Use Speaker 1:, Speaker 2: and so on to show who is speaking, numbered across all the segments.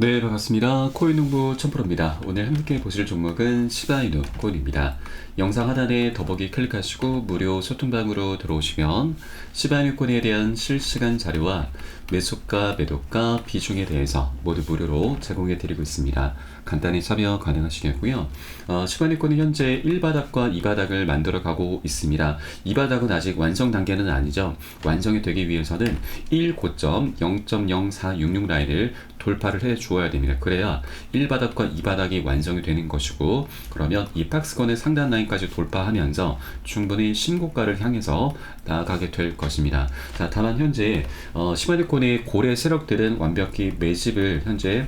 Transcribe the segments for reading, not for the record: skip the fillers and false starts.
Speaker 1: 네, 반갑습니다. 코인농부 천프로입니다. 오늘 함께 보실 종목은 시바이누 코인입니다. 영상 하단에 더보기 클릭하시고 무료 소통방으로 들어오시면 시바이누 코인에 대한 실시간 자료와 매수가, 매도가, 비중에 대해서 모두 무료로 제공해 드리고 있습니다. 간단히 참여 가능하시겠고요. 시바이누 코인은 현재 1바닥과 2바닥을 만들어 가고 있습니다. 2바닥은 아직 완성 단계는 아니죠. 완성이 되기 위해서는 1고점 0.0466 라인을 돌파를 해 주어야 됩니다. 그래야 1바닥과 2바닥이 완성이 되는 것이고, 그러면 이 박스권의 상단 라인까지 돌파하면서 충분히 신고가를 향해서 나아가게 될 것입니다. 자, 다만 현재 시바이누콘의 고래 세력들은 완벽히 매집을 현재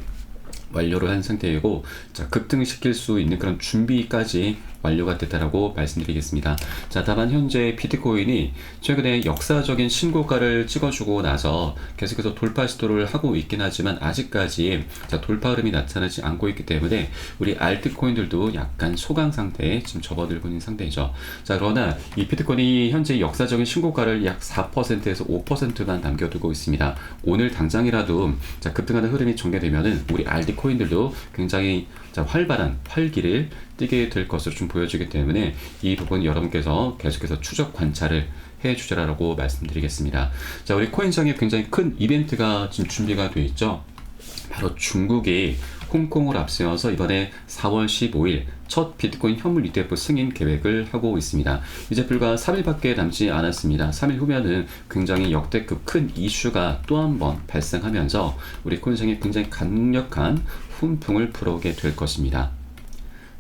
Speaker 1: 완료를 한 상태이고, 자, 급등시킬 수 있는 그런 준비까지 완료가 됐다라고 말씀드리겠습니다. 자, 다만 현재 비트코인이 최근에 역사적인 신고가를 찍어주고 나서 계속해서 돌파 시도를 하고 있긴 하지만 아직까지 돌파 흐름이 나타나지 않고 있기 때문에 우리 알트코인들도 약간 소강 상태에 지금 접어들고 있는 상태이죠. 자, 그러나 이 비트코인이 현재 역사적인 신고가를 약 4%에서 5%만 남겨두고 있습니다. 오늘 당장이라도 급등하는 흐름이 전개되면은 우리 알트코인들도 굉장히 활발한 활기를 띠게 될 것으로 좀 보여지기 때문에 이 부분 여러분께서 계속해서 추적 관찰을 해주시라고 말씀드리겠습니다. 자, 우리 코인장에 굉장히 큰 이벤트가 지금 준비가 되어 있죠. 바로 중국이 홍콩을 앞세워서 이번에 4월 15일 첫 비트코인 현물 ETF 승인 계획을 하고 있습니다. 이제 불과 3일밖에 남지 않았습니다. 3일 후면은 굉장히 역대급 큰 이슈가 또 한 번 발생하면서 우리 코인장에 굉장히 강력한 훈풍을 불어오게 될 것입니다.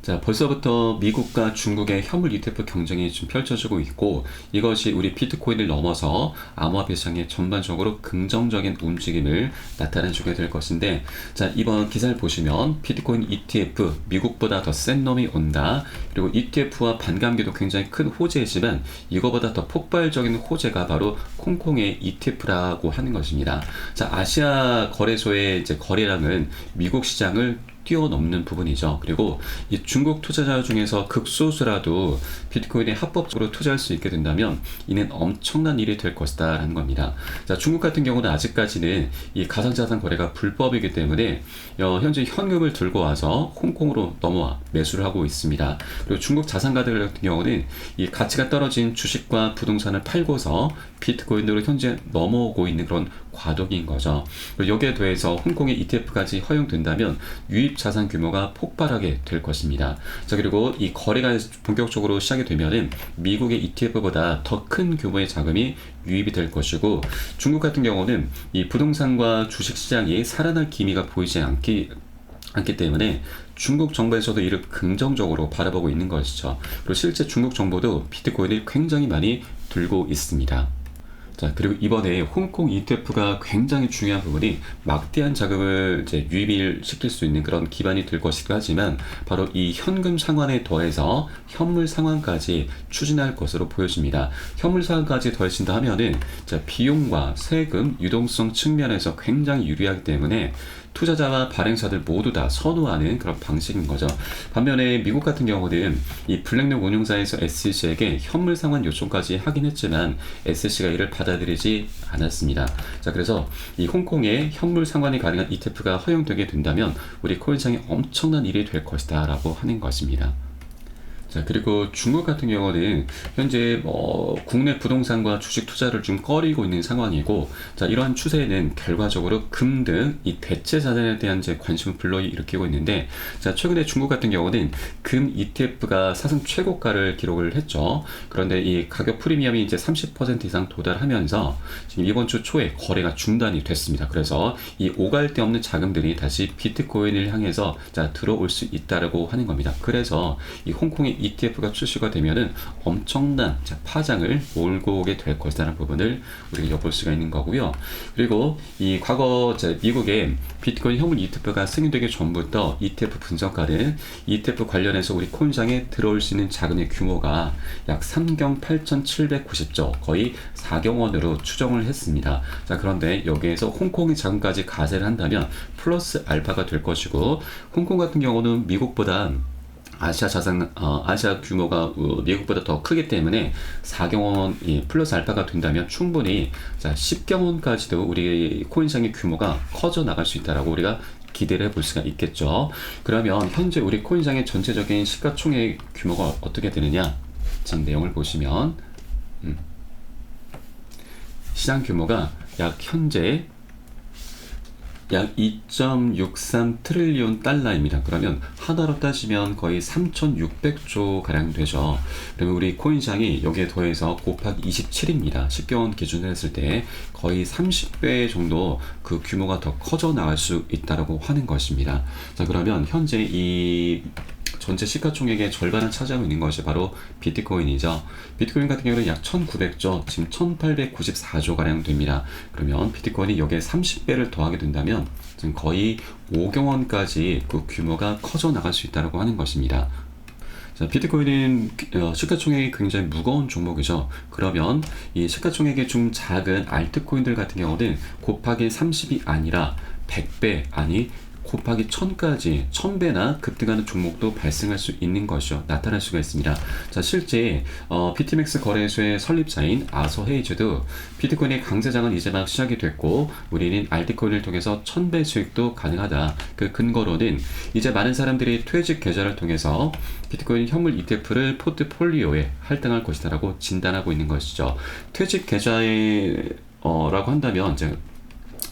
Speaker 1: 자, 벌써부터 미국과 중국의 현물 ETF 경쟁이 좀 펼쳐지고 있고, 이것이 우리 비트코인을 넘어서 암호화폐 시장에 전반적으로 긍정적인 움직임을 나타내주게 될 것인데, 자, 이번 기사를 보시면 비트코인 ETF 미국보다 더 센 놈이 온다. 그리고 ETF와 반감기도 굉장히 큰 호재이지만 이거보다 더 폭발적인 호재가 바로 홍콩의 ETF라고 하는 것입니다. 자, 아시아 거래소의 이제 거래량은 미국 시장을 뛰어넘는 부분이죠. 그리고 이 중국 투자자 중에서 극소수라도 비트코인에 합법적으로 투자할 수 있게 된다면 이는 엄청난 일이 될 것이다 라는 겁니다. 자, 중국 같은 경우는 아직까지는 이 가상자산 거래가 불법이기 때문에 현재 현금을 들고 와서 홍콩으로 넘어와 매수를 하고 있습니다. 그리고 중국 자산가들 같은 경우는 이 가치가 떨어진 주식과 부동산을 팔고서 비트코인으로 현재 넘어오고 있는 그런 과도기인 거죠. 그리고 여기에 더해서 홍콩의 ETF까지 허용된다면 유입 자산 규모가 폭발하게 될 것입니다. 자, 그리고 이 거래가 본격적으로 시작이 되면은 미국의 ETF보다 더 큰 규모의 자금이 유입이 될 것이고, 중국 같은 경우는 이 부동산과 주식 시장이 살아날 기미가 보이지 않기 때문에 중국 정부에서도 이를 긍정적으로 바라보고 있는 것이죠. 그리고 실제 중국 정부도 비트코인을 굉장히 많이 들고 있습니다. 자, 그리고 이번에 홍콩 ETF가 굉장히 중요한 부분이 막대한 자금을 이제 유입을 시킬 수 있는 그런 기반이 될 것이기도 하지만, 바로 이 현금 상환에 더해서 현물 상환까지 추진할 것으로 보여집니다. 현물 상환까지 더해진다 하면은 비용과 세금, 유동성 측면에서 굉장히 유리하기 때문에 투자자와 발행사들 모두 다 선호하는 그런 방식인 거죠. 반면에 미국 같은 경우는 이 블랙록 운용사에서 SEC에게 현물 상환 요청까지 하긴 했지만 SEC가 이를 받아들이지 않았습니다. 자, 그래서 이 홍콩에 현물 상환이 가능한 ETF가 허용되게 된다면 우리 코인상에 엄청난 일이 될 것이다 라고 하는 것입니다. 자, 그리고 중국 같은 경우는 현재 국내 부동산과 주식 투자를 좀 꺼리고 있는 상황이고, 자, 이러한 추세는 결과적으로 금 등 이 대체 자산에 대한 이제 관심을 불러일으키고 있는데, 자, 최근에 중국 같은 경우는 금 ETF가 사상 최고가를 기록을 했죠. 그런데 이 가격 프리미엄이 이제 30% 이상 도달하면서 지금 이번 주 초에 거래가 중단이 됐습니다. 그래서 이 오갈 데 없는 자금들이 다시 비트코인을 향해서 들어올 수 있다라고 하는 겁니다. 그래서 이 홍콩의 ETF가 출시가 되면은 엄청난 파장을 몰고 오게 될 것이라는 부분을 우리가 엿볼 수가 있는 거고요. 그리고 이 과거 미국의 비트코인 현물 ETF가 승인되기 전부터 ETF 분석가는 ETF 관련해서 우리 코인장에 들어올 수 있는 자금의 규모가 약 3경 8,790조, 거의 4경 원으로 추정을 했습니다. 자, 그런데 여기에서 홍콩의 자금까지 가세를 한다면 플러스 알파가 될 것이고, 홍콩 같은 경우는 미국보다 아시아 규모가 미국보다 더 크기 때문에 4경원 플러스 알파가 된다면 충분히 10경원까지도 우리 코인 시장의 규모가 커져 나갈 수 있다라고 우리가 기대를 해볼 수가 있겠죠. 그러면 현재 우리 코인 시장의 전체적인 시가총액 규모가 어떻게 되느냐? 지금 내용을 보시면 시장 규모가 현재 약 2.63 트릴리온 달러입니다. 그러면 하나로 따지면 거의 3,600조 가량 되죠. 그러면 우리 코인 시장이 여기에 더해서 곱하기 27입니다. 10개월 기준으로 했을 때 거의 30배 정도 그 규모가 더 커져 나갈 수 있다고 하는 것입니다. 자, 그러면 현재 이 전체 시가총액의 절반을 차지하고 있는 것이 바로 비트코인이죠. 비트코인 같은 경우는 약 1900조, 지금 1894조 가량 됩니다. 그러면 비트코인이 여기에 30배를 더하게 된다면 지금 거의 5경원까지 그 규모가 커져 나갈 수 있다고 하는 것입니다. 자, 비트코인은 시가총액이 굉장히 무거운 종목이죠. 그러면 이 시가총액이 좀 작은 알트코인들 같은 경우는 곱하기 30이 아니라 100배, 아니 곱하기 1000까지 1000배나 급등하는 종목도 발생할 수 있는 것이죠. 나타날 수가 있습니다. 자, 실제 비트맥스 거래소의 설립자인 아서 헤이즈도 비트코인의 강세장은 이제 막 시작이 됐고 우리는 알트코인을 통해서 1000배 수익도 가능하다. 그 근거로는 이제 많은 사람들이 퇴직 계좌를 통해서 비트코인 현물 ETF를 포트폴리오에 할당할 것이다라고 진단하고 있는 것이죠. 퇴직 계좌에 라고 한다면 이제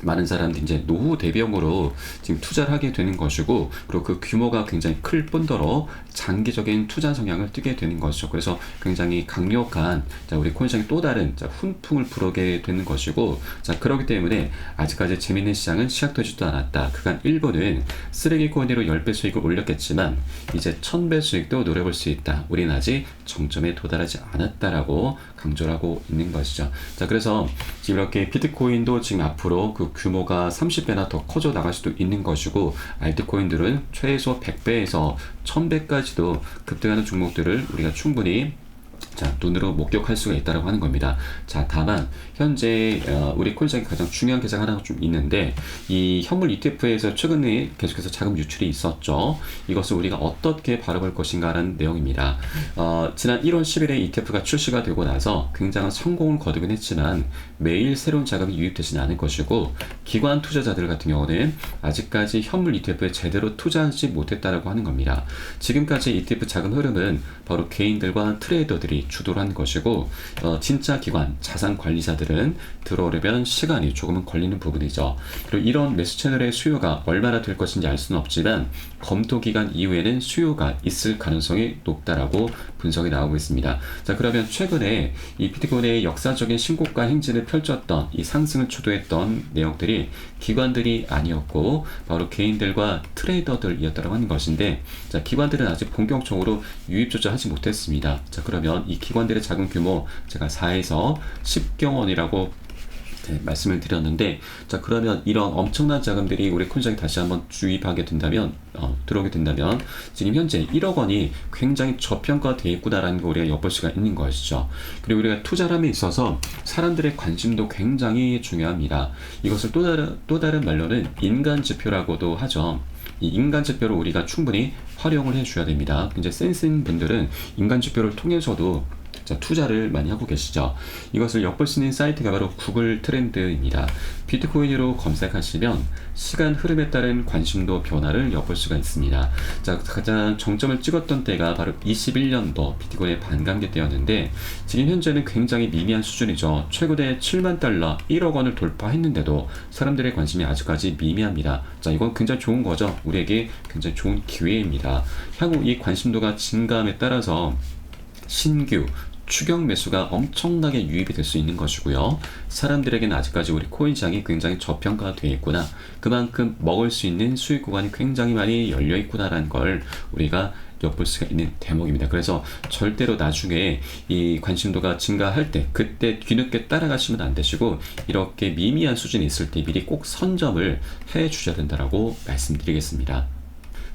Speaker 1: 많은 사람들이 이제 노후 대비용으로 지금 투자를 하게 되는 것이고, 그리고 그 규모가 굉장히 클 뿐더러 장기적인 투자 성향을 띠게 되는 것이죠. 그래서 굉장히 강력한 우리 코인시장의 또 다른 훈풍을 불어게 되는 것이고, 그렇기 때문에 아직까지 재밌는 시장은 시작되지도 않았다. 그간 일부는 쓰레기 코인으로 10배 수익을 올렸겠지만 이제 1000배 수익도 노려볼 수 있다. 우리는 아직 정점에 도달하지 않았다라고 강조를 하고 있는 것이죠. 그래서 지금 이렇게 비트코인도 지금 앞으로 그 규모가 30배나 더 커져 나갈 수도 있는 것이고, 알트코인들은 최소 100배에서 1000배까지도 급등하는 종목들을 우리가 충분히 눈으로 목격할 수가 있다고 하는 겁니다. 다만 현재 우리 코인시장에 가장 중요한 계좌가 하나 좀 있는데, 이 현물 ETF에서 최근에 계속해서 자금 유출이 있었죠. 이것을 우리가 어떻게 바라볼 것인가라는 내용입니다. 지난 1월 10일에 ETF가 출시가 되고 나서 굉장한 성공을 거두긴 했지만 매일 새로운 자금이 유입되지는 않을 것이고, 기관 투자자들 같은 경우는 아직까지 현물 ETF에 제대로 투자하지 못했다고 하는 겁니다. 지금까지 ETF 자금 흐름은 바로 개인들과 트레이더들이 주도를 한 것이고, 진짜 기관, 자산 관리자들은 들어오려면 시간이 조금은 걸리는 부분이죠. 그리고 이런 매수 채널의 수요가 얼마나 될 것인지 알 수는 없지만 검토 기간 이후에는 수요가 있을 가능성이 높다라고 분석이 나오고 있습니다. 그러면 최근에 이 비트코인의 역사적인 신고가 행진을 펼쳤던 이 상승을 주도했던 내용들이 기관들이 아니었고 바로 개인들과 트레이더들이었다고 하는 것인데, 기관들은 아직 본격적으로 유입조차 하지 못했습니다. 그러면 이 기관들의 자금 규모 제가 4에서 10경원이라고 말씀을 드렸는데, 그러면 이런 엄청난 자금들이 우리 코인시장에 다시 한번 주입하게 된다면, 들어오게 된다면 지금 현재 1억 원이 굉장히 저평가되어 있구나라는 걸 우리가 엿볼 수가 있는 것이죠. 그리고 우리가 투자함에 있어서 사람들의 관심도 굉장히 중요합니다. 이것을 또 다른 말로는 인간 지표라고도 하죠. 이 인간 지표를 우리가 충분히 활용을 해줘야 됩니다. 이제 센스 있는 분들은 인간 지표를 통해서도 투자를 많이 하고 계시죠. 이것을 엿볼 수 있는 사이트가 바로 구글 트렌드입니다. 비트코인으로 검색하시면 시간 흐름에 따른 관심도 변화를 엿볼 수가 있습니다. 가장 정점을 찍었던 때가 바로 21년도 비트코인의 반감기 때였는데, 지금 현재는 굉장히 미미한 수준이죠. 최고대 7만 달러, 1억 원을 돌파했는데도 사람들의 관심이 아직까지 미미합니다. 이건 굉장히 좋은 거죠. 우리에게 굉장히 좋은 기회입니다. 향후 이 관심도가 증가함에 따라서 신규 추격 매수가 엄청나게 유입이 될 수 있는 것이고요. 사람들에게는 아직까지 우리 코인 시장이 굉장히 저평가되어 있구나, 그만큼 먹을 수 있는 수익 구간이 굉장히 많이 열려 있구나라는 걸 우리가 엿볼 수가 있는 대목입니다. 그래서 절대로 나중에 이 관심도가 증가할 때 그때 뒤늦게 따라가시면 안 되시고, 이렇게 미미한 수준이 있을 때 미리 꼭 선점을 해 주셔야 된다라고 말씀드리겠습니다.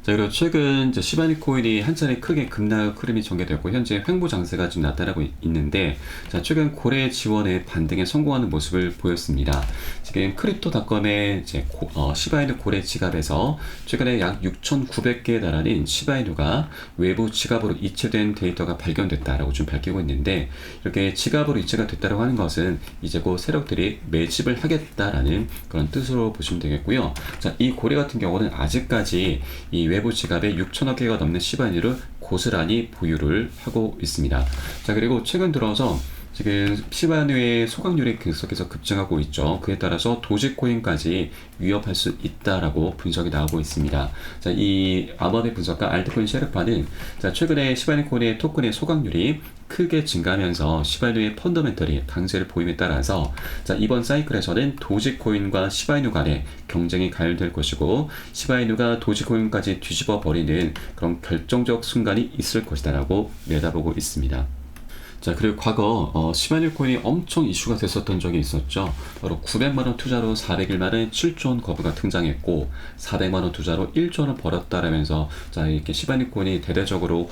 Speaker 1: 자, 그리고 최근 이제 시바니 코인이 한 차례 크게 급락 흐름이 전개되고 현재 횡보 장세가 좀 나타나고 있는데, 자, 최근 고래 지원에 반등에 성공하는 모습을 보였습니다. 지금 크립토닷컴의 이제 시바이누 고래 지갑에서 최근에 약 6,900개에 달하는 시바이누가 외부 지갑으로 이체된 데이터가 발견됐다라고 좀 밝히고 있는데, 이렇게 지갑으로 이체가 됐다고 하는 것은 이제 곧 세력들이 매집을 하겠다라는 그런 뜻으로 보시면 되겠고요. 자, 이 고래 같은 경우는 아직까지 이 외부 지갑에 6천억 개가 넘는 시바이누를 고스란히 보유를 하고 있습니다. 자, 그리고 최근 들어서 지금 시바이누의 소각률이 계속해서 급증하고 있죠. 그에 따라서 도지코인까지 위협할 수 있다라고 분석이 나오고 있습니다. 자, 이 암호화폐 분석가 알트코인 셰르파는 자, 최근에 시바이누 코인의 토큰의 소각률이 크게 증가하면서 시바이누의 펀더멘털이 강세를 보임에 따라서 자, 이번 사이클에서는 도지코인과 시바이누 간의 경쟁이 가열될 것이고 시바이누가 도지코인까지 뒤집어 버리는 그런 결정적 순간이 있을 것이다라고 내다보고 있습니다. 자, 그리고 과거 시바이누 코인이 엄청 이슈가 됐었던 적이 있었죠. 바로 900만원 투자로 400일 만에 7조원 거부가 등장했고 400만원 투자로 1조원을 벌었다라면서 자, 이렇게 시바이누 코인이 대대적으로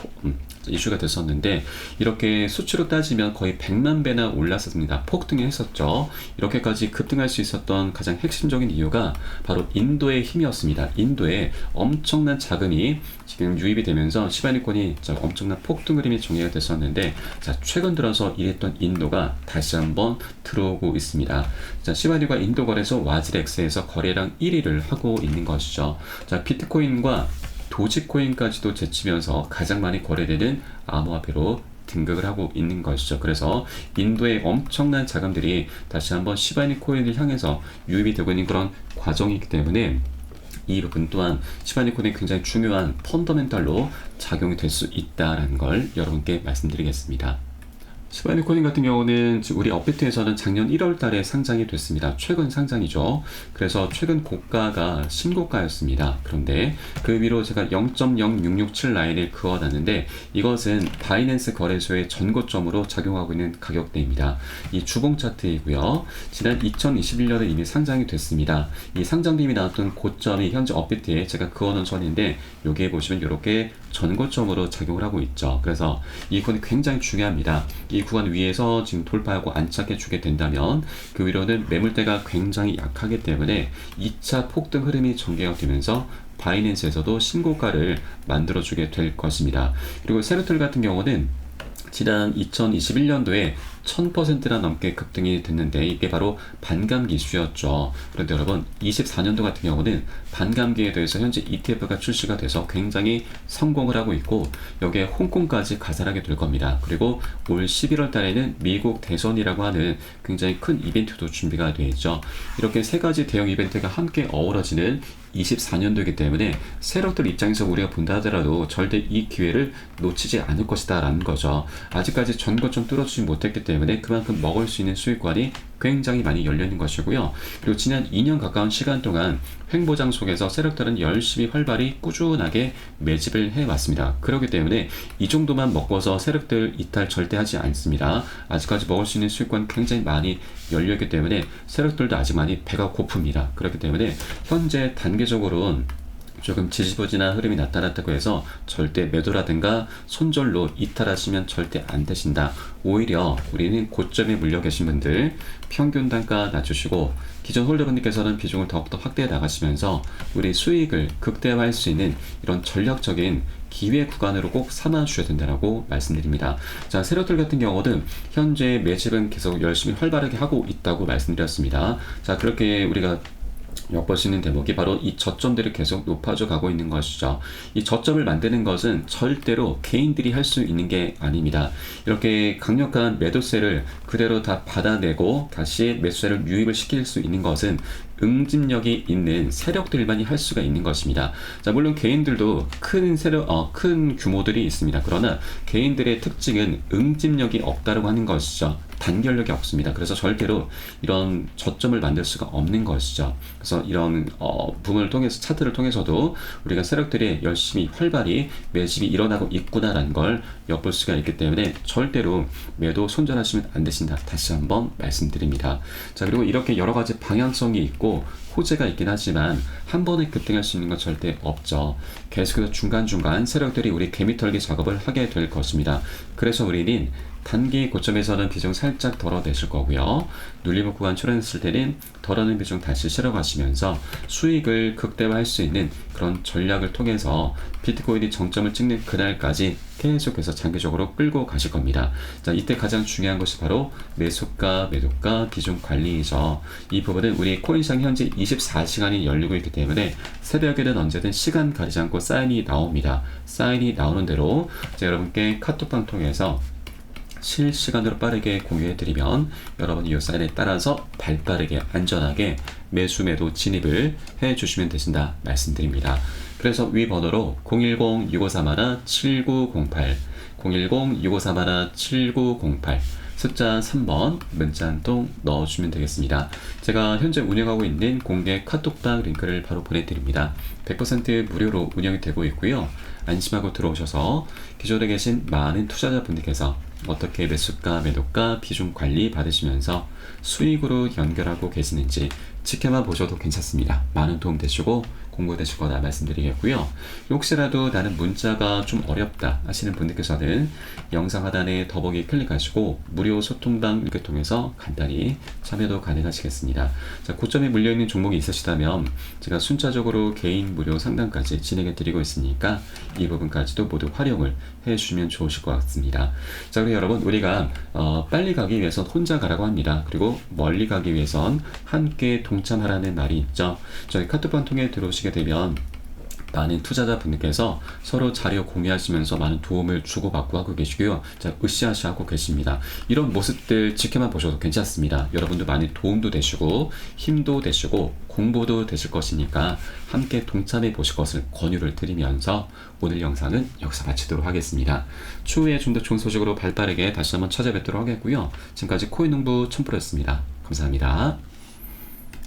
Speaker 1: 이슈가 됐었는데, 이렇게 수치로 따지면 거의 100만 배나 올랐었습니다. 폭등을 했었죠. 이렇게까지 급등할 수 있었던 가장 핵심적인 이유가 바로 인도의 힘이었습니다. 인도에 엄청난 자금이 지금 유입이 되면서 시바이누 코인이 엄청난 폭등 흐름이 전개가 됐었는데, 자, 최근 들어서 이랬던 인도가 다시 한번 들어오고 있습니다. 자, 시바이누가 인도 거래소 와즈렉스에서 거래량 1위를 하고 있는 것이죠. 자, 비트코인과 도지코인까지도 제치면서 가장 많이 거래되는 암호화폐로 등극을 하고 있는 것이죠. 그래서 인도의 엄청난 자금들이 다시 한번 시바이누 코인을 향해서 유입이 되고 있는 그런 과정이기 때문에 이 부분 또한 시바이누 코인의 굉장히 중요한 펀더멘탈로 작용이 될 수 있다는 걸 여러분께 말씀드리겠습니다. 시바이누 코인 같은 경우는 우리 업비트에서는 작년 1월 달에 상장이 됐습니다. 최근 상장이죠. 그래서 최근 고가가 신고가였습니다. 그런데 그 위로 제가 0.0667 라인을 그어놨는데 이것은 바이낸스 거래소의 전고점으로 작용하고 있는 가격대입니다. 이 주봉 차트이고요. 지난 2021년에 이미 상장이 됐습니다. 이 상장림이 나왔던 고점이 현재 업비트에 제가 그어놓은 선인데 여기에 보시면 이렇게 전고점으로 작용을 하고 있죠. 그래서 이 부분이 굉장히 중요합니다. 이 구간 위에서 지금 돌파하고 안착해 주게 된다면 그 위로는 매물대가 굉장히 약하기 때문에 2차 폭등 흐름이 전개가 되면서 바이낸스에서도 신고가를 만들어 주게 될 것입니다. 그리고 세르틀 같은 경우는 지난 2021년도에 1000%나 넘게 급등이 됐는데 이게 바로 반감기 이슈였죠. 그런데 여러분 24년도 같은 경우는 반감기에 대해서 현재 ETF가 출시가 돼서 굉장히 성공을 하고 있고 여기에 홍콩까지 가살하게 될 겁니다. 그리고 올 11월 달에는 미국 대선이라고 하는 굉장히 큰 이벤트도 준비가 되어 있죠. 이렇게 세 가지 대형 이벤트가 함께 어우러지는 24년도이기 때문에 세력들 입장에서 우리가 본다 하더라도 절대 이 기회를 놓치지 않을 것이다 라는 거죠. 아직까지 전고점 뚫어주지 못했기 때문에 그만큼 먹을 수 있는 수익권이 굉장히 많이 열려있는 것이고요. 그리고 지난 2년 가까운 시간 동안 횡보장 속에서 세력들은 열심히 활발히 꾸준하게 매집을 해왔습니다. 그렇기 때문에 이 정도만 먹어서 세력들 이탈 절대 하지 않습니다. 아직까지 먹을 수 있는 수익권 굉장히 많이 열려있기 때문에 세력들도 아직 많이 배가 고픕니다. 그렇기 때문에 현재 단계적으로는 조금 지지부진한 흐름이 나타났다고 해서 절대 매도라든가 손절로 이탈하시면 절대 안 되신다. 오히려 우리는 고점에 물려 계신 분들 평균 단가 낮추시고 기존 홀더분들께서는 비중을 더욱더 확대해 나가시면서 우리 수익을 극대화할 수 있는 이런 전략적인 기회 구간으로 꼭 삼아 주셔야 된다고 말씀드립니다. 자, 세력들 같은 경우는 현재 매집은 계속 열심히 활발하게 하고 있다고 말씀드렸습니다. 자, 그렇게 우리가 엿볼 수 있는 대목이 바로 이 저점들이 계속 높아져 가고 있는 것이죠. 이 저점을 만드는 것은 절대로 개인들이 할 수 있는 게 아닙니다. 이렇게 강력한 매도세를 그대로 다 받아내고 다시 매수세를 유입을 시킬 수 있는 것은 응집력이 있는 세력들만이 할 수가 있는 것입니다. 자, 물론 개인들도 큰 규모들이 있습니다. 그러나 개인들의 특징은 응집력이 없다고 하는 것이죠. 단결력이 없습니다. 그래서 절대로 이런 저점을 만들 수가 없는 것이죠. 그래서 이런 부분을 통해서 차트를 통해서도 우리가 세력들이 열심히 활발히 매집이 일어나고 있구나라는 걸 엿볼 수가 있기 때문에 절대로 매도 손절하시면 안 되신다. 다시 한번 말씀드립니다. 자, 그리고 이렇게 여러 가지 방향성이 있고 호재가 있긴 하지만 한 번에 급등할 수 있는 건 절대 없죠. 계속해서 중간중간 세력들이 우리 개미 털기 작업을 하게 될 것입니다. 그래서 우리는 단기 고점에서는 비중 살짝 덜어내실 거고요. 눌림목 구간 출현했을 때는 덜어낸 비중 다시 실어가시면서 수익을 극대화할 수 있는 그런 전략을 통해서 비트코인이 정점을 찍는 그날까지 계속해서 장기적으로 끌고 가실 겁니다. 자, 이때 가장 중요한 것이 바로 매수가, 매도가, 비중 관리이죠. 이 부분은 우리 코인시장 현재 24시간이 열리고 있기 때문에 새벽에는 언제든 시간 가리지 않고 사인이 나옵니다. 사인이 나오는 대로 여러분께 카톡방 통해서 실시간으로 빠르게 공유해드리면 여러분이 이 사인에 따라서 발빠르게 안전하게 매수 매도 진입을 해주시면 되신다 말씀드립니다. 그래서 위 번호로 010-6531-7908 010-6531-7908 숫자 3번 문자 한 통 넣어주시면 되겠습니다. 제가 현재 운영하고 있는 공개 카톡방 링크를 바로 보내드립니다. 100% 무료로 운영이 되고 있고요. 안심하고 들어오셔서 기존에 계신 많은 투자자분들께서 어떻게 매수가, 매도가, 비중 관리 받으시면서 수익으로 연결하고 계시는지 지켜만 보셔도 괜찮습니다. 많은 도움 되시고 공부 되실 거다 말씀드리겠고요. 혹시라도 나는 문자가 좀 어렵다 하시는 분들께서는 영상 하단에 더보기 클릭하시고 무료 소통방 이렇게 통해서 간단히 참여도 가능하시겠습니다. 자, 고점에 물려있는 종목이 있으시다면 제가 순차적으로 개인 무료 상담까지 진행해 드리고 있으니까 이 부분까지도 모두 활용을 해주시면 좋으실 것 같습니다. 자, 그리고 여러분 우리가 빨리 가기 위해선 혼자 가라고 합니다. 그리고 멀리 가기 위해선 함께 동참하라는 말이 있죠. 저희 카톡방 통해 들어오시게 되면 많은 투자자분들께서 서로 자료 공유하시면서 많은 도움을 주고받고 하고 계시고요. 자, 으쌰으쌰 하고 계십니다. 이런 모습들 지켜만 보셔도 괜찮습니다. 여러분도 많이 도움도 되시고 힘도 되시고 공부도 되실 것이니까 함께 동참해 보실 것을 권유를 드리면서 오늘 영상은 여기서 마치도록 하겠습니다. 추후에 좀 더 좋은 소식으로 발빠르게 다시 한번 찾아뵙도록 하겠고요. 지금까지 코인농부 첨프로였습니다. 감사합니다.